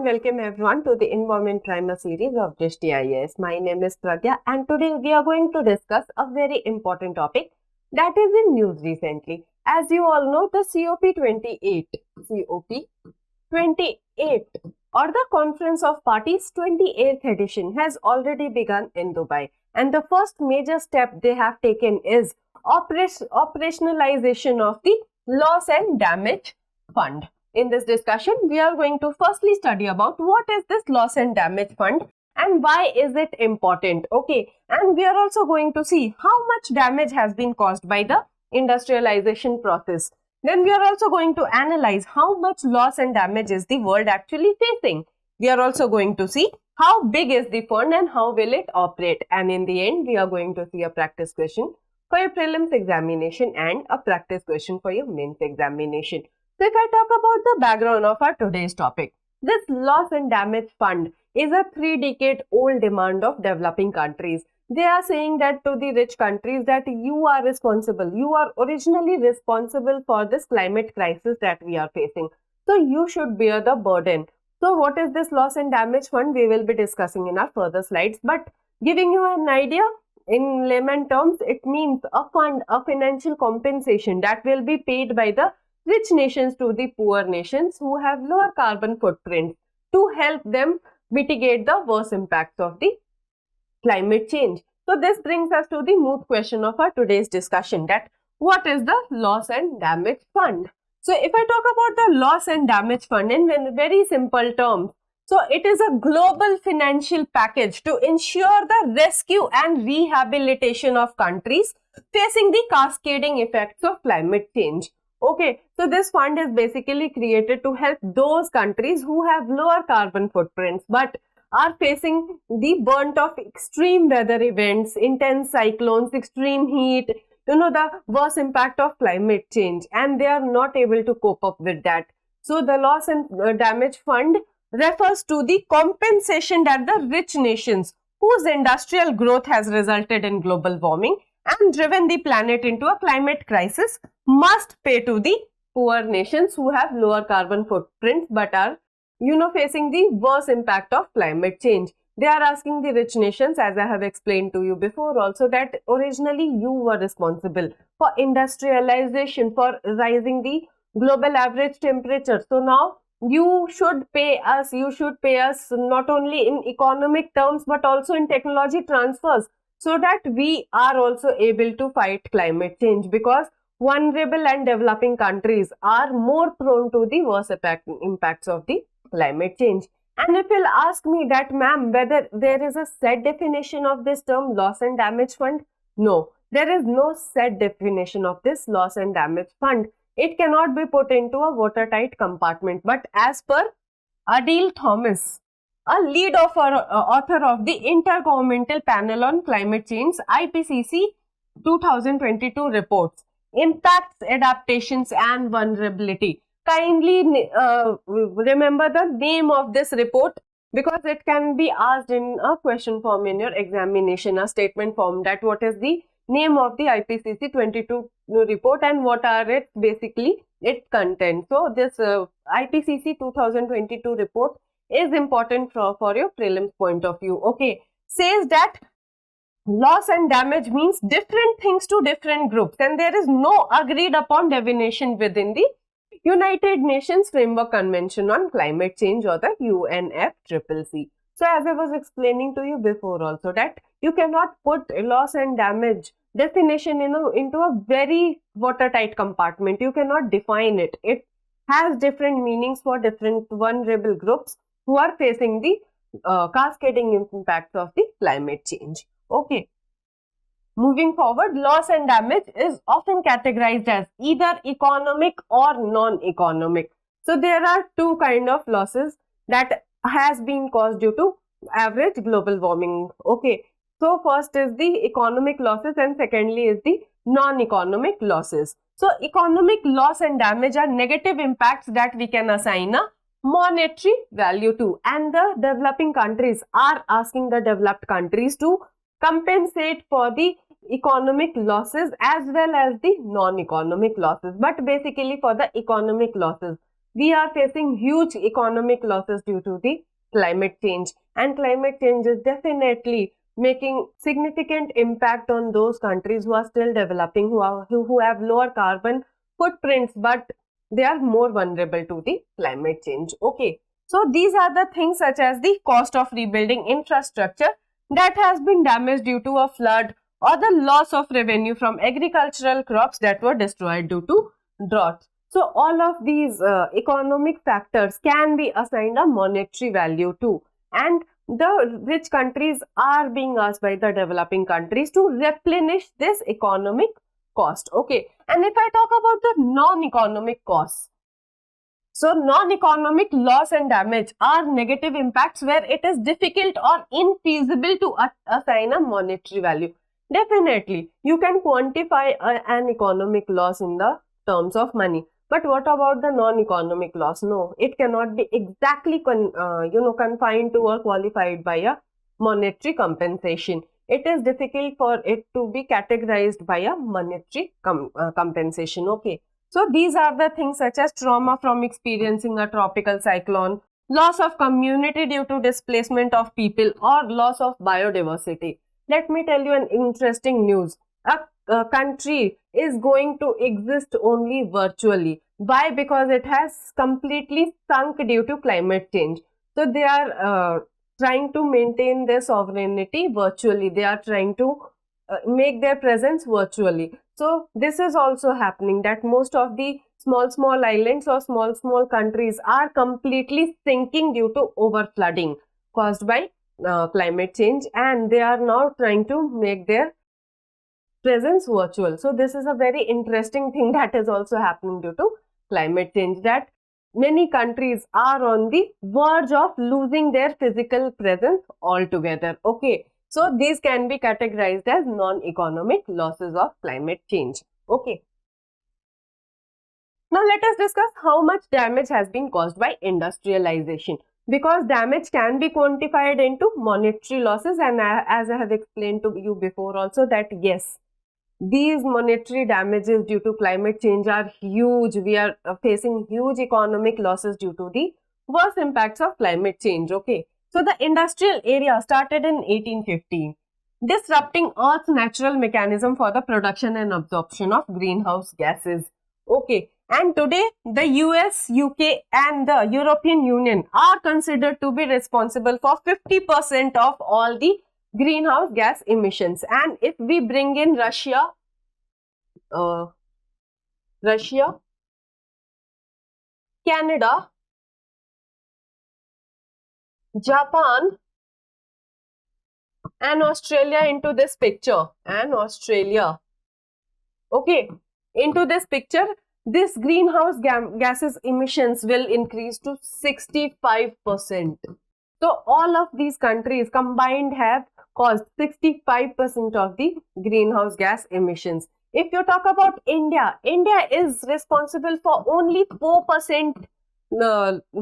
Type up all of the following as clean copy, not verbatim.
welcome everyone to the Environment Primer series of Drishti IAS. My name is Pragya and today we are going to discuss a very important topic that is in news recently. As you all know, the COP28 or the Conference of Parties 28th edition has already begun in Dubai, and the first major step they have taken is operationalization of the loss and damage fund. In this discussion, we are going to firstly study about what is this loss and damage fund and why is it important, okay? And we are also going to see how much damage has been caused by the industrialization process. Then we are also going to analyze how much loss and damage is the world actually facing. We are also going to see how big is the fund and how will it operate. And in the end, we are going to see a practice question for your prelims examination and a practice question for your mains examination. So if I talk about the background of our today's topic, this loss and damage fund is a 3-decade-old demand of developing countries. They are saying that to the rich countries that you are originally responsible for this climate crisis that we are facing. So you should bear the burden. So what is this loss and damage fund? We will be discussing in our further slides, but giving you an idea in layman terms, it means a fund, a financial compensation that will be paid by the rich nations to the poor nations who have lower carbon footprints to help them mitigate the worst impacts of the climate change. So this brings us to the moot question of our today's discussion, that what is the loss and damage fund? So if I talk about the loss and damage fund in very simple terms, so it is a global financial package to ensure the rescue and rehabilitation of countries facing the cascading effects of climate change. Okay, so this fund is basically created to help those countries who have lower carbon footprints but are facing the brunt of extreme weather events, intense cyclones, extreme heat, the worst impact of climate change, and they are not able to cope up with that. So the loss and damage fund refers to the compensation that the rich nations whose industrial growth has resulted in global warming and driven the planet into a climate crisis must pay to the poor nations who have lower carbon footprints but are, facing the worst impact of climate change. They are asking the rich nations, as I have explained to you before also, that originally you were responsible for industrialization, for rising the global average temperature. So now you should pay us not only in economic terms but also in technology transfers, so that we are also able to fight climate change, because vulnerable and developing countries are more prone to the worst impacts of the climate change. And if you'll ask me that, ma'am, whether there is a set definition of this term loss and damage fund, no, there is no set definition of this loss and damage fund. It cannot be put into a watertight compartment. But as per Adil Thomas, a lead author of the Intergovernmental Panel on Climate Change IPCC 2022 reports, Impacts, Adaptations and Vulnerability. Kindly remember the name of this report, because it can be asked in a question form in your examination, a statement form, that what is the name of the IPCC 22 report and what are its content. So this IPCC 2022 report is important for your prelims point of view. Okay, says that loss and damage means different things to different groups, and there is no agreed upon definition within the United Nations Framework Convention on Climate Change, or the UNFCCC. So as I was explaining to you before also, that you cannot put loss and damage definition into a very watertight compartment. You cannot define it. It has different meanings for different vulnerable groups who are facing the cascading impacts of the climate change. Okay. Moving forward, loss and damage is often categorized as either economic or non-economic. So there are two kinds of losses that has been caused due to average global warming. Okay. So first is the economic losses and secondly is the non-economic losses. So economic loss and damage are negative impacts that we can assign a monetary value to, and the developing countries are asking the developed countries to compensate for the economic losses as well as the non-economic losses, but basically for the economic losses. we are facing huge economic losses due to the climate change, and climate change is definitely making significant impact on those countries who are still developing, who have lower carbon footprints, but they are more vulnerable to the climate change. Okay, so these are the things such as the cost of rebuilding infrastructure that has been damaged due to a flood, or the loss of revenue from agricultural crops that were destroyed due to drought. So all of these economic factors can be assigned a monetary value too, and the rich countries are being asked by the developing countries to replenish this economic cost. Okay, and if I talk about the non-economic costs, so non-economic loss and damage are negative impacts where it is difficult or infeasible to assign a monetary value. Definitely, you can quantify an economic loss in the terms of money. But what about the non-economic loss? No, it cannot be exactly confined to or qualified by a monetary compensation. It is difficult for it to be categorized by a monetary compensation. Okay. So these are the things such as trauma from experiencing a tropical cyclone, loss of community due to displacement of people, or loss of biodiversity. Let me tell you an interesting news. A country is going to exist only virtually. Why? Because it has completely sunk due to climate change. So they are trying to maintain their sovereignty virtually. They are trying to make their presence virtually. So this is also happening, that most of the small islands or small countries are completely sinking due to overflooding caused by climate change, and they are now trying to make their presence virtual. So this is a very interesting thing that is also happening due to climate change, that many countries are on the verge of losing their physical presence altogether. Okay, so these can be categorized as non-economic losses of climate change. Okay. Now let us discuss how much damage has been caused by industrialization, because damage can be quantified into monetary losses, and as I have explained to you before also, that yes, these monetary damages due to climate change are huge. We are facing huge economic losses due to the worst impacts of climate change. Okay, so the industrial era started in 1815, disrupting Earth's natural mechanism for the production and absorption of greenhouse gases. Okay, and today the US, UK and the European Union are considered to be responsible for 50% of all the greenhouse gas emissions. And if we bring in Russia, Canada, Japan and Australia into this picture, okay, into this picture, this greenhouse gases emissions will increase to 65%. So all of these countries combined have caused 65% of the greenhouse gas emissions. If you talk about India, India is responsible for only 4%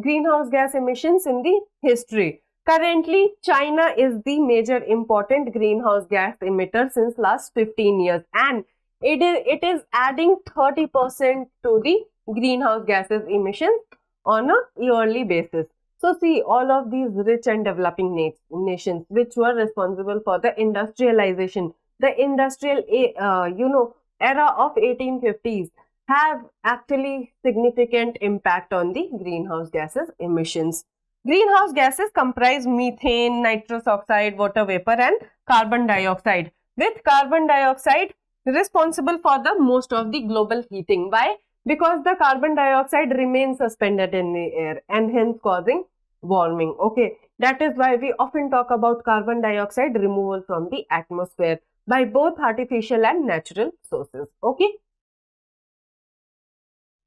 greenhouse gas emissions in the history. Currently, China is the major important greenhouse gas emitter since last 15 years, and it is adding 30% to the greenhouse gases emissions on a yearly basis. So see, all of these rich and developing nations which were responsible for the industrialization, the industrial era of 1850s, have actually significant impact on the greenhouse gases emissions. Greenhouse gases comprise methane, nitrous oxide, water vapor and carbon dioxide, with carbon dioxide responsible for the most of the global heating. Why? Because the carbon dioxide remains suspended in the air and hence causing warming. Okay, that is why we often talk about carbon dioxide removal from the atmosphere by both artificial and natural sources. Okay.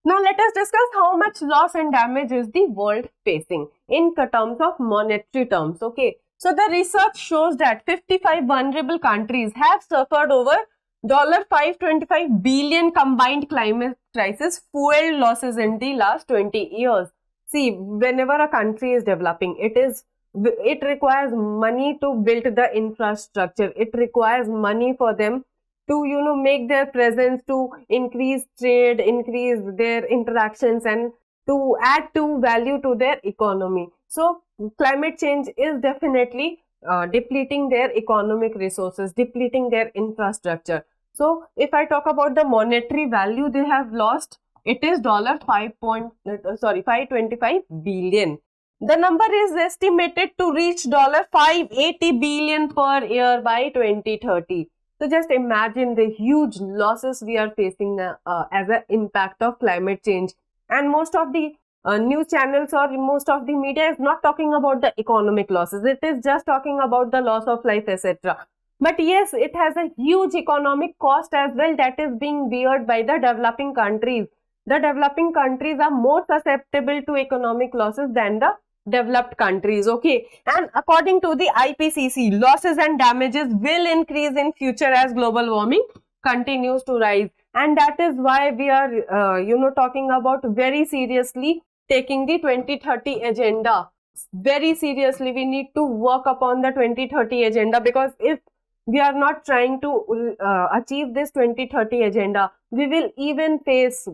Now let us discuss how much loss and damage is the world facing in terms of monetary terms. Okay, so the research shows that 55 vulnerable countries have suffered over $525 billion combined climate crisis fueled losses in the last 20 years. See, whenever a country is developing, it requires money to build the infrastructure. It requires money for them to make their presence, to increase trade, increase their interactions, and to add to value to their economy. So climate change is definitely depleting their economic resources, depleting their infrastructure. So if I talk about the monetary value they have lost, it is $525 billion. The number is estimated to reach $580 billion per year by 2030. So just imagine the huge losses we are facing as an impact of climate change. And most of the news channels or most of the media is not talking about the economic losses. It is just talking about the loss of life, etc. But yes, it has a huge economic cost as well that is being beared by the developing countries. The developing countries are more susceptible to economic losses than the developed countries. Okay, and according to the IPCC, losses and damages will increase in future as global warming continues to rise, and that is why we are talking about very seriously taking the 2030 agenda very seriously. We need to work upon the 2030 agenda, because if we are not trying to achieve this 2030 agenda, we will even face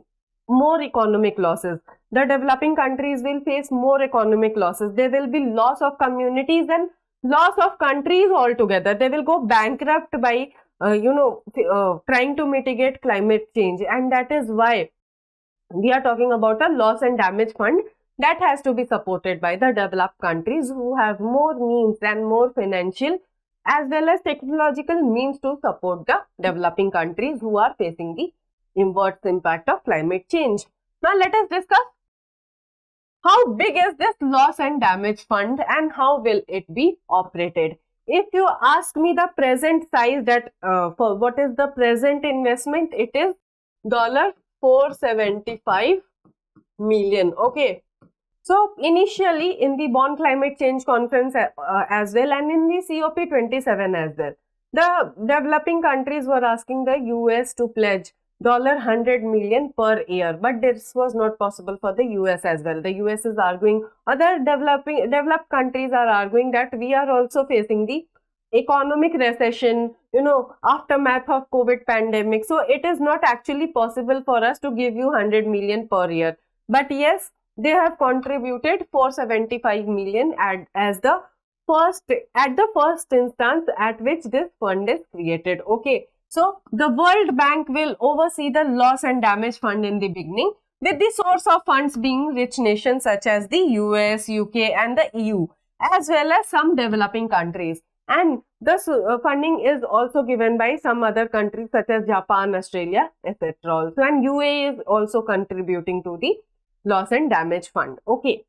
more economic losses. The developing countries will face more economic losses. There will be loss of communities and loss of countries altogether. They will go bankrupt by trying to mitigate climate change, and that is why we are talking about a loss and damage fund that has to be supported by the developed countries who have more means and more financial as well as technological means to support the developing countries who are facing the inverse impact of climate change. Now let us discuss how big is this loss and damage fund and how will it be operated. If you ask me the present size, that for what is the present investment, it is $475 million. Okay. So initially in the Bonn Climate Change Conference as well, and in the COP27 as well, the developing countries were asking the US to pledge $100 million per year, but this was not possible for the US as well. The US is arguing, other developed countries are arguing that we are also facing the economic recession, aftermath of COVID pandemic. So it is not actually possible for us to give you 100 million per year. But yes, they have contributed 475 million at the first instance at which this fund is created. Okay. So the World Bank will oversee the loss and damage fund in the beginning, with the source of funds being rich nations such as the US, UK and the EU, as well as some developing countries. And this funding is also given by some other countries such as Japan, Australia, etc. also, and UAE is also contributing to the loss and damage fund. Okay.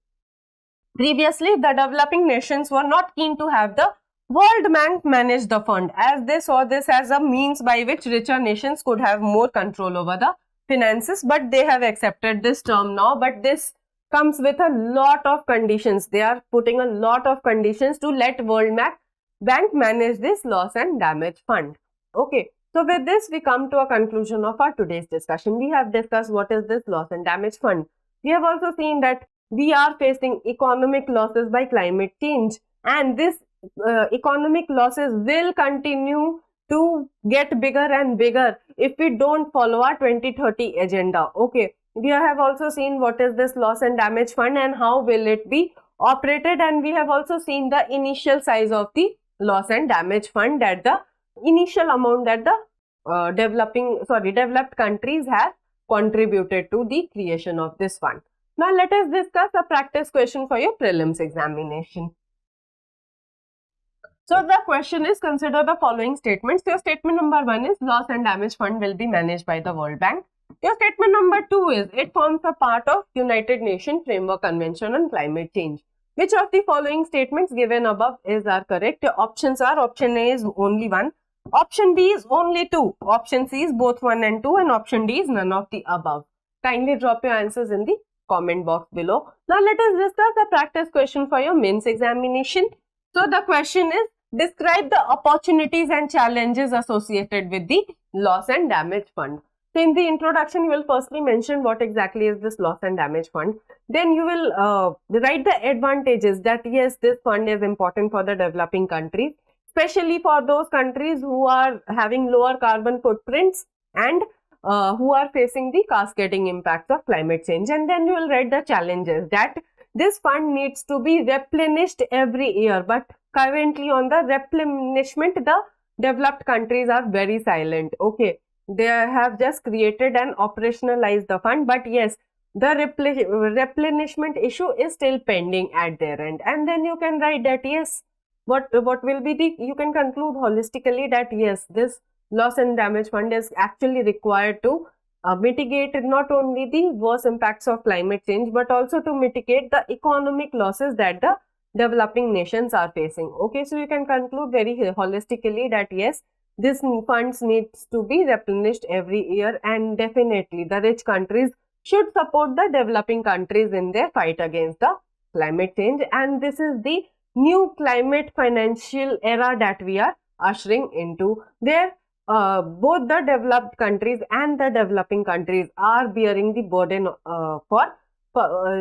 Previously, the developing nations were not keen to have the World Bank manage the fund, as they saw this as a means by which richer nations could have more control over the finances, but they have accepted this term now. But this comes with a lot of conditions. They are putting a lot of conditions to let World Bank manage this loss and damage fund. Okay. So with this, we come to a conclusion of our today's discussion. We have discussed what is this loss and damage fund. We have also seen that we are facing economic losses by climate change, and this economic losses will continue to get bigger and bigger if we don't follow our 2030 agenda. Okay, we have also seen what is this loss and damage fund and how will it be operated, and we have also seen the initial size of the loss and damage fund, that the initial amount that the developed countries have contributed to the creation of this fund. Now let us discuss a practice question for your prelims examination. So the question is, consider the following statements. Your statement number 1 is loss and damage fund will be managed by the World Bank. Your statement number 2 is it forms a part of United Nations Framework Convention on Climate Change. Which of the following statements given above are correct? Your options are: option A is only 1, option B is only 2, option C is both 1 and 2, and option D is none of the above. Kindly drop your answers in the comment box below. Now let us discuss a practice question for your mains examination. So the question is, describe the opportunities and challenges associated with the loss and damage fund. So in the introduction, you will firstly mention what exactly is this loss and damage fund. Then you will write the advantages, that yes, this fund is important for the developing countries, especially for those countries who are having lower carbon footprints and who are facing the cascading impacts of climate change. And then you will read the challenges that this fund needs to be replenished every year, but currently on the replenishment, the developed countries are very silent. Okay, they have just created and operationalized the fund, but yes, the replenishment issue is still pending at their end. And then you can write that yes, what will be the, you can conclude holistically that yes, this loss and damage fund is actually required to mitigate not only the worst impacts of climate change, but also to mitigate the economic losses that the developing nations are facing. Okay, so you can conclude very holistically that yes, this funds needs to be replenished every year, and definitely the rich countries should support the developing countries in their fight against the climate change. And this is the new climate financial era that we are ushering into, where both the developed countries and the developing countries are bearing the burden for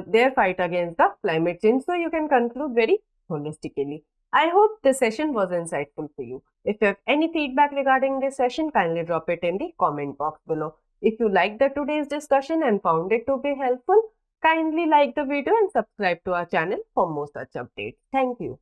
their fight against the climate change. So you can conclude very holistically. I hope this session was insightful for you. If you have any feedback regarding this session, kindly drop it in the comment box below. If you liked today's discussion and found it to be helpful, kindly like the video and subscribe to our channel for more such updates. Thank you.